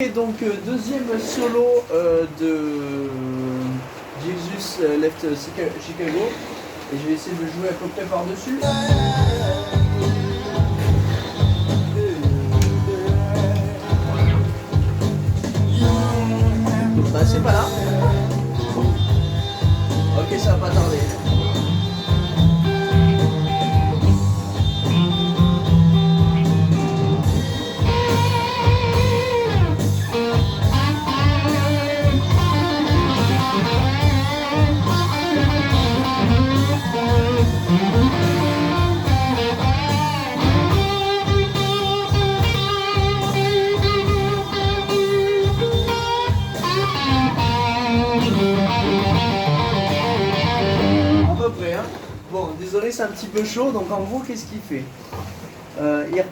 Et donc deuxième solo de Jesus Left Chicago, et je vais essayer de jouer à peu près par-dessus. Bah c'est pas là. Ok, ça va pas tarder. Hein. Bon, désolé, c'est un petit peu chaud. Donc en gros, qu'est-ce qu'il fait? Il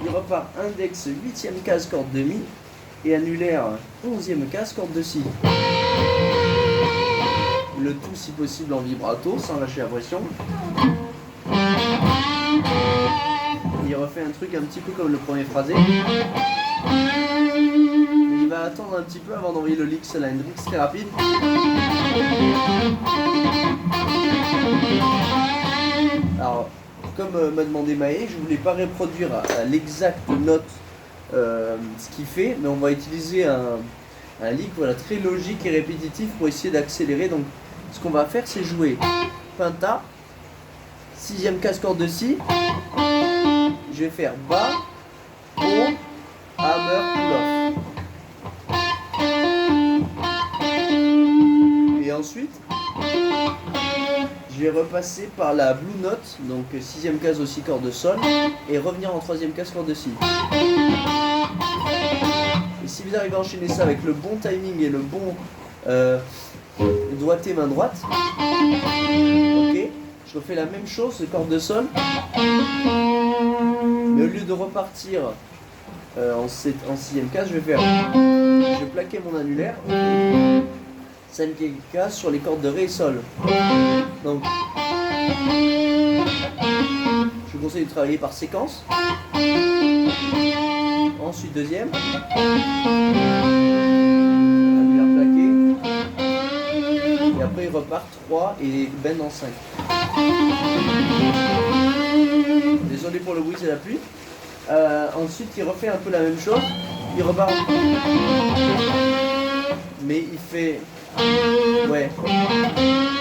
repart index 8e case corde de mi et annulaire 11e case corde de si. Le tout si possible en vibrato sans lâcher la pression. Il refait un truc un petit peu comme le premier phrasé. Il va attendre un petit peu avant d'envoyer le licks à la Hendrix très rapide. Alors, comme m'a demandé Maë, je voulais pas reproduire à l'exacte note ce qu'il fait, mais on va utiliser un lick voilà, très logique et répétitif pour essayer d'accélérer. Donc, ce qu'on va faire, c'est jouer Penta, 6e case corde de si. Je vais faire bas, haut, hammer, pull-off. Et ensuite, je vais repasser par la blue note, donc 6e case aussi corde de sol, et revenir en 3e case corde de si. Et si vous arrivez à enchaîner ça avec le bon timing et le bon doigté main droite, ok, je refais la même chose, corde de sol, mais au lieu de repartir en 6e case, je vais plaquer mon annulaire. 5e case sur les cordes de ré et sol. Donc, je vous conseille de travailler par séquence. Ensuite, deuxième. Annulaire plaqué. Et après, il repart 3 et bend en 5. Désolé pour le bruit, c'est la pluie. Ensuite, il refait un peu la même chose. Il repart. Mais il fait. Ouais.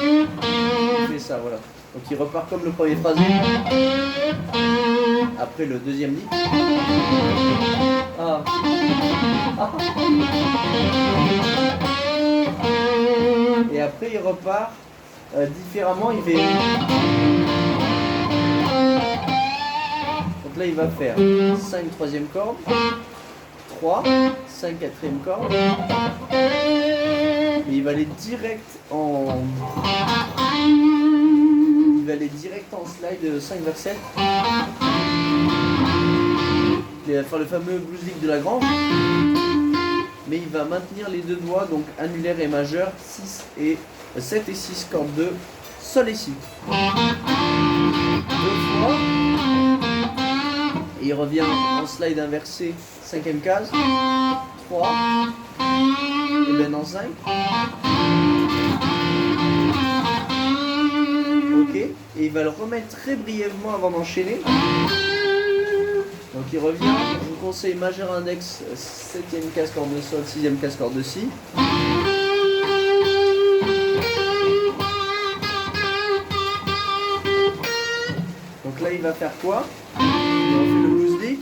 Il fait ça, voilà. Donc il repart comme le premier phrasé. Après le deuxième lick. Ah. Ah. Et après il repart différemment. Il fait. Donc là il va faire 5 3e corde, 3, 5 4e corde. Et il va aller direct en. Il va aller direct en slide 5 vers 7. Il va faire le fameux blues lick de Lagrange. Mais il va maintenir les deux doigts, donc annulaire et majeur, 7 et 6 cordes de sol et si. 2 fois. Et il revient en slide inversé, 5e case. 3. Et ben dans 5. Ok. Et il va le remettre très brièvement avant d'enchaîner. Donc il revient. Je vous conseille majeur index, 7e case corde de sol, 6e case corde de si. Donc là il va faire quoi? On fait le blues lick.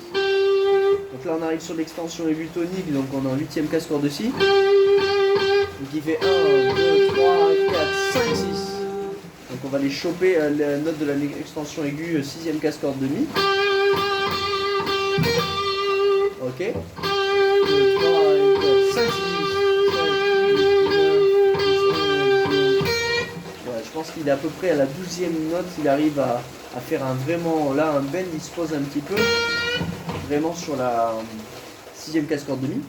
Donc là on arrive sur l'extension aiguë tonique, donc on est en 8e case corde de si. Donc il fait 1, 2, 3, 4, 5, 6. Donc on va aller choper la note de l'extension aiguë 6e case corde de mi. Ok. 2, 3, 4, 5, 6. Ouais, je pense qu'il est à peu près à la 12e note, il arrive à faire un vraiment, là un bend, il se pose un petit peu, vraiment sur la 6e case corde de mi.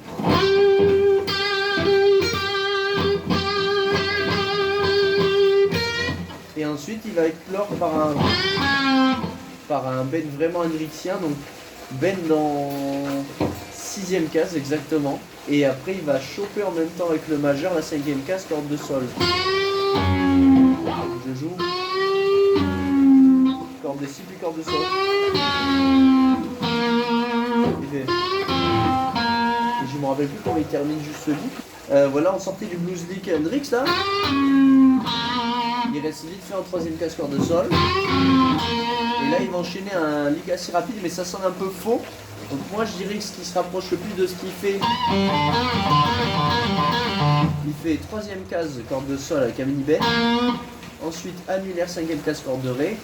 Et ensuite il va éclore par un bend vraiment hendrixien, donc Ben dans 6ème case exactement. Et après il va choper en même temps avec le majeur la 5ème case, corde de sol. Je joue. Corde de si puis corde de sol. Il fait... Et je me rappelle plus comment il termine juste ce bout. Voilà, on sortait du Blues League Hendrix là. Il reste vite fait en 3ème case corde de sol. Et là il va enchaîner un lick assez rapide, mais ça sonne un peu faux. Donc moi je dirais que ce qui se rapproche le plus de ce qu'il fait, il fait 3ème case corde de sol avec un mini bend. Ensuite annulaire 5ème case corde de ré.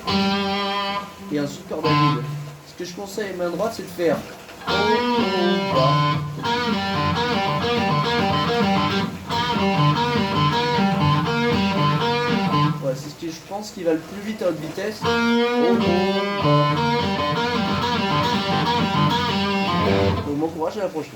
Et ensuite corde à vide. Ce que je conseille main droite, c'est de faire bas. Voilà, c'est ce que je pense qui va le plus vite à haute vitesse. Donc bon courage à la prochaine.